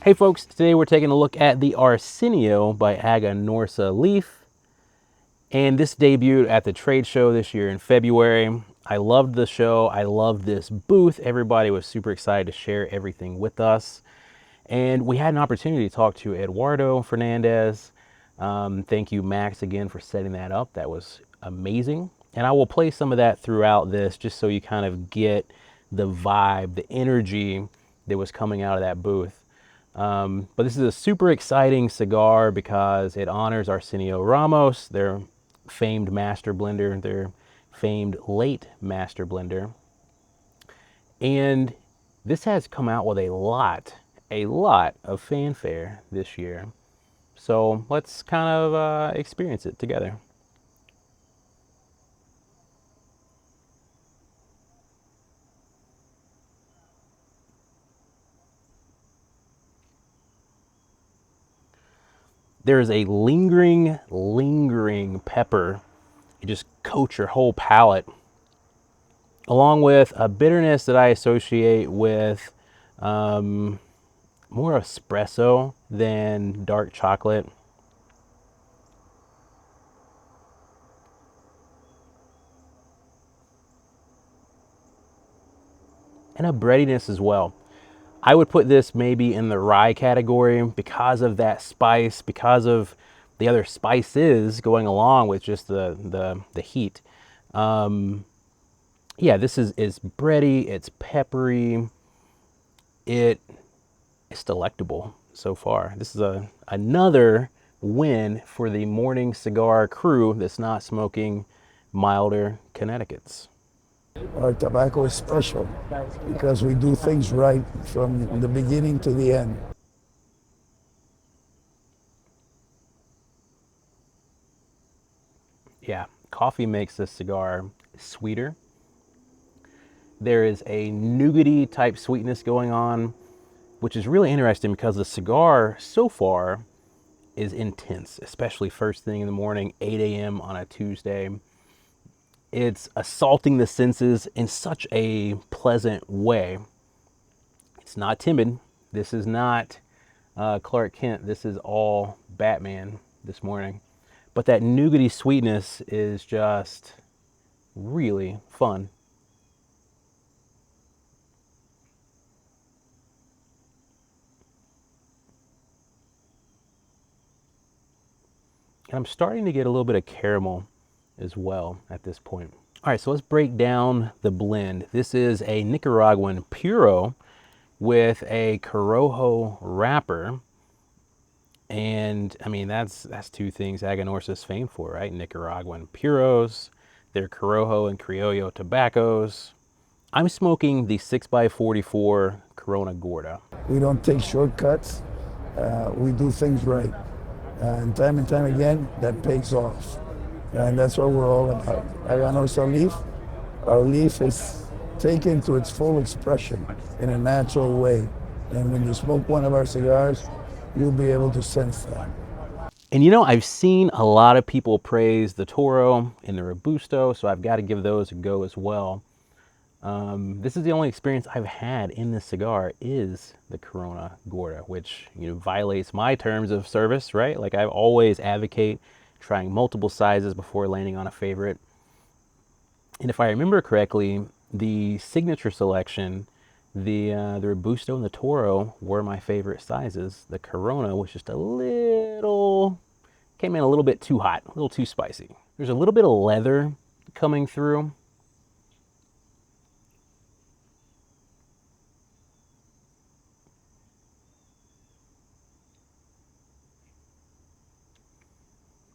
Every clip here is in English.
Hey folks, today we're taking a look at the Arsenio by Aganorsa leaf. And this debuted at the trade show this year in February. I loved the show. I loved this booth. Everybody was super excited to share everything with us. And we had an opportunity to talk to Eduardo Fernandez. Thank you, Max, again for setting that up. That was amazing. And I will play some of that throughout this just so you kind of get the vibe, the energy that was coming out of that booth. But this is a super exciting cigar because it honors Arsenio Ramos, their famed master blender, their famed late master blender. And this has come out with a lot of fanfare this year. So let's kind of experience it together. There is a lingering pepper. It just coats your whole palate, along with a bitterness that I associate with more espresso than dark chocolate. And a breadiness as well. I would put this maybe in the rye category because of that spice, because of the other spices going along with just the heat. Yeah, this is bready, it's peppery, it's delectable so far. This is another win for the morning cigar crew that's not smoking milder Connecticut's. Our tobacco is special because we do things right from the beginning to the end. Yeah, coffee makes this cigar sweeter. There is a nougaty type sweetness going on, which is really interesting because the cigar so far is intense, especially first thing in the morning, 8 a.m. on a Tuesday. It's assaulting the senses in such a pleasant way. It's not timid. This is not Clark Kent. This is all Batman this morning. But that nougaty sweetness is just really fun. And I'm starting to get a little bit of caramel as well at this point. All right, so let's break down the blend. This is a Nicaraguan Puro with a Corojo wrapper. And I mean, that's two things Aganorsa is famed for, right? Nicaraguan Puros, their Corojo and Criollo tobaccos. I'm smoking the 6x44 Corona Gorda. We don't take shortcuts. We do things right. And time again, that pays off. And that's what we're all about. Aganorsa leaf, our leaf is taken to its full expression in a natural way. And when you smoke one of our cigars, you'll be able to sense that. And you know, I've seen a lot of people praise the Toro and the Robusto, so I've got to give those a go as well. This is the only experience I've had in this cigar is the Corona Gorda, which violates my terms of service, right? Like I always advocate trying multiple sizes before landing on a favorite. And if I remember correctly, the signature selection, the Robusto and the Toro were my favorite sizes. The Corona was just came in a little bit too hot, a little too spicy. There's a little bit of leather coming through.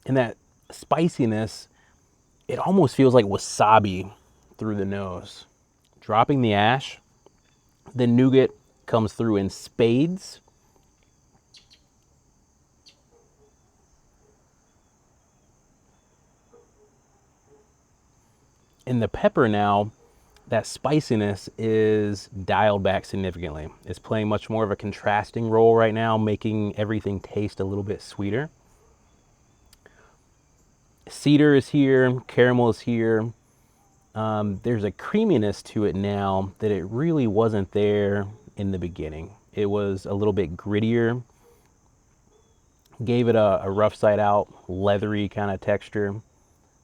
And that spiciness, it almost feels like wasabi through the nose. Dropping the ash, the nougat comes through in spades. And the pepper now that spiciness is dialed back significantly. It's playing much more of a contrasting role right now, making everything taste a little bit sweeter. Cedar is here, caramel is here. There's a creaminess to it now that it really wasn't there in the beginning. It was a little bit grittier, gave it a rough side out, leathery kind of texture.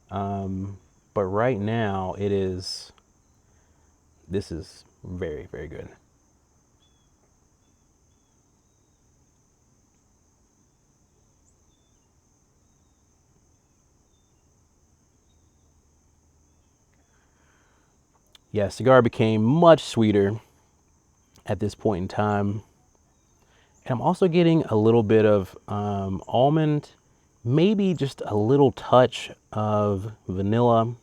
But right now this is very, very good. Yeah, cigar became much sweeter at this point in time. And I'm also getting a little bit of almond, maybe just a little touch of vanilla.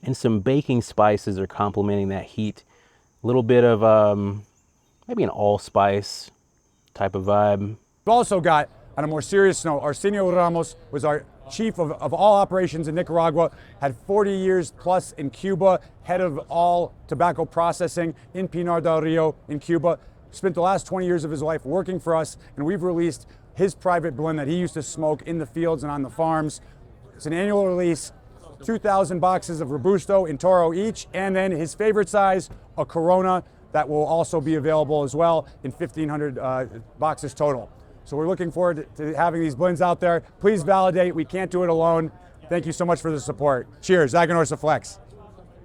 And some baking spices are complementing that heat. A little bit of maybe an allspice type of vibe. We've also got, on a more serious note, Arsenio Ramos was our chief of all operations in Nicaragua, had 40 years plus in Cuba, head of all tobacco processing in Pinar del Rio in Cuba, spent the last 20 years of his life working for us, and we've released his private blend that he used to smoke in the fields and on the farms. It's an annual release, 2,000 boxes of Robusto in Toro each, and then his favorite size, a Corona, that will also be available as well in 1,500 boxes total. So we're looking forward to having these blends out there. Please validate, we can't do it alone. Thank you so much for the support. Cheers, Aganorsa Flex.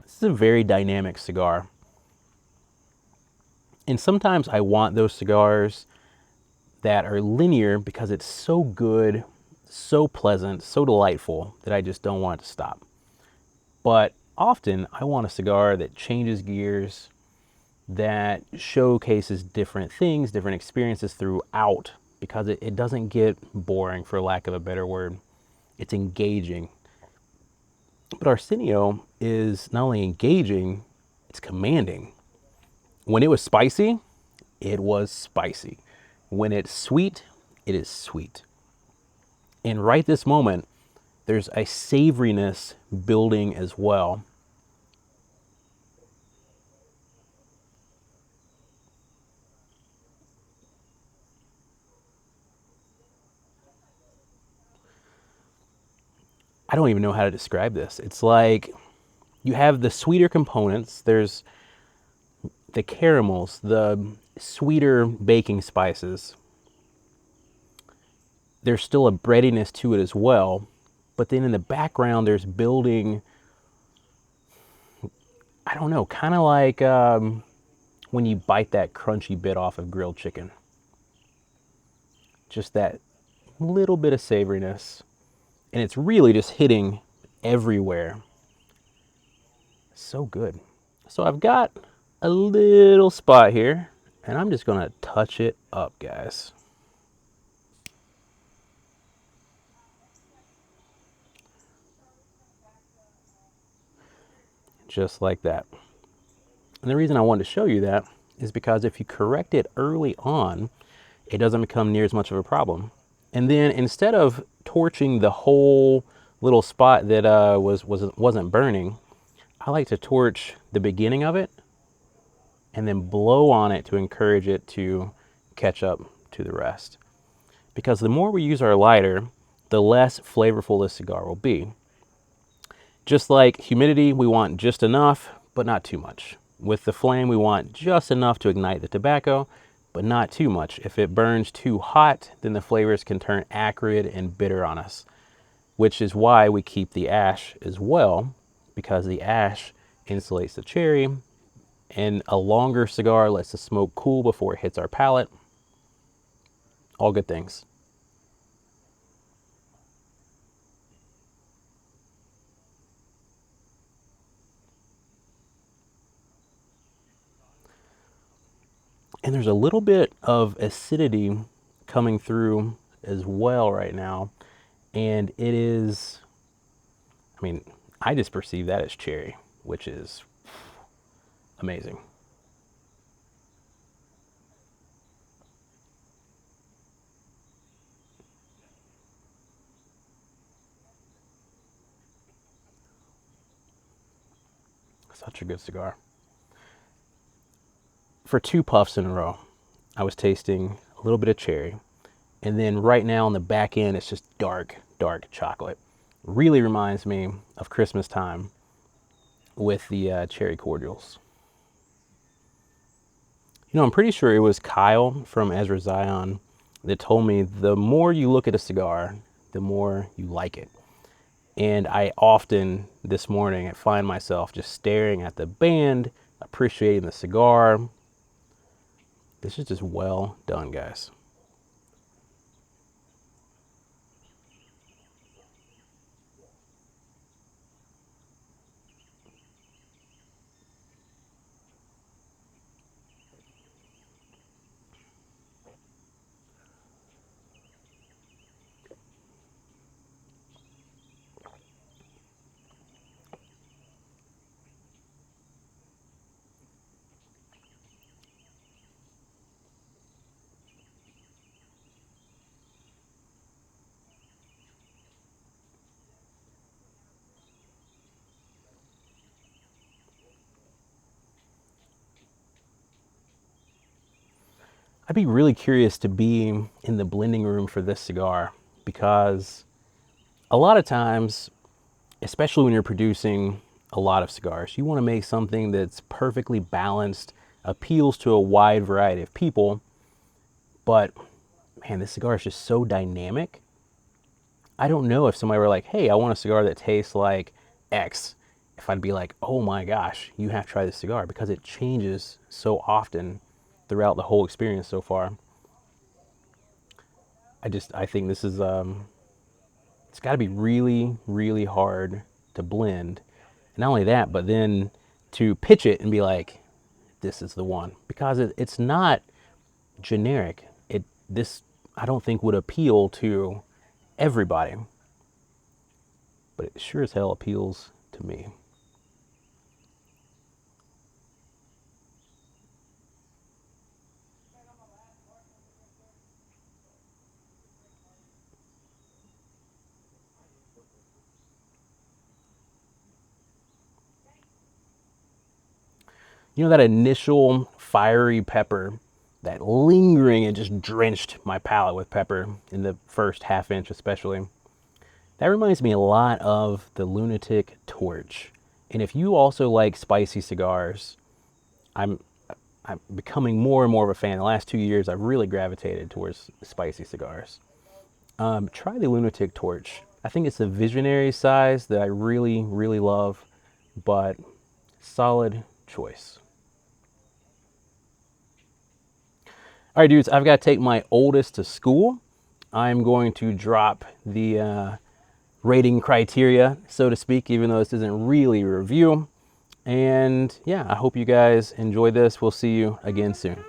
This is a very dynamic cigar. And sometimes I want those cigars that are linear because it's so good, so pleasant, so delightful that I just don't want it to stop. But often I want a cigar that changes gears, that showcases different things, different experiences throughout, because it doesn't get boring, for lack of a better word. It's engaging. But Arsenio is not only engaging, it's commanding. When it was spicy, it was spicy. When it's sweet, it is sweet. And right this moment, there's a savoriness building as well. I don't even know how to describe this. It's like you have the sweeter components. There's the caramels, the sweeter baking spices. There's still a breadiness to it as well. But then in the background, there's building, I don't know, kind of like when you bite that crunchy bit off of grilled chicken. Just that little bit of savoriness. And it's really just hitting everywhere. So good. So I've got a little spot here, and I'm just gonna touch it up, guys. Just like that. And the reason I wanted to show you that is because if you correct it early on, it doesn't become near as much of a problem. And then instead of torching the whole little spot that wasn't burning, I like to torch the beginning of it and then blow on it to encourage it to catch up to the rest. Because the more we use our lighter, the less flavorful this cigar will be. Just like humidity, we want just enough, but not too much. With the flame, we want just enough to ignite the tobacco, but not too much. If it burns too hot, then the flavors can turn acrid and bitter on us, which is why we keep the ash as well, because the ash insulates the cherry, and a longer cigar lets the smoke cool before it hits our palate. All good things. And there's a little bit of acidity coming through as well right now. And it is, I mean, I just perceive that as cherry, which is amazing. Such a good cigar. For 2 puffs in a row, I was tasting a little bit of cherry. And then right now on the back end, it's just dark, dark chocolate. Really reminds me of Christmas time with the cherry cordials. You know, I'm pretty sure it was Kyle from Ezra Zion that told me the more you look at a cigar, the more you like it. And I often this morning I find myself just staring at the band, appreciating the cigar. This is just well done, guys. I'd be really curious to be in the blending room for this cigar because a lot of times, especially when you're producing a lot of cigars, you want to make something that's perfectly balanced, appeals to a wide variety of people. But man, this cigar is just so dynamic. I don't know if somebody were like, hey, I want a cigar that tastes like X, if I'd be like, oh my gosh, you have to try this cigar because it changes so often throughout the whole experience so far. I think this is, it's got to be really, really hard to blend. And not only that, but then to pitch it and be like, this is the one. Because it's not generic. This, I don't think, would appeal to everybody. But it sure as hell appeals to me. You know, that initial fiery pepper, that lingering, and just drenched my palate with pepper in the first half inch especially. That reminds me a lot of the Lunatic Torch. And if you also like spicy cigars, I'm becoming more and more of a fan. The last 2 years, I've really gravitated towards spicy cigars. Try the Lunatic Torch. I think it's a visionary size that I really, really love, but solid choice. All right, dudes, I've got to take my oldest to school. I'm going to drop the rating criteria, so to speak, even though this isn't really a review. And yeah, I hope you guys enjoy this. We'll see you again soon.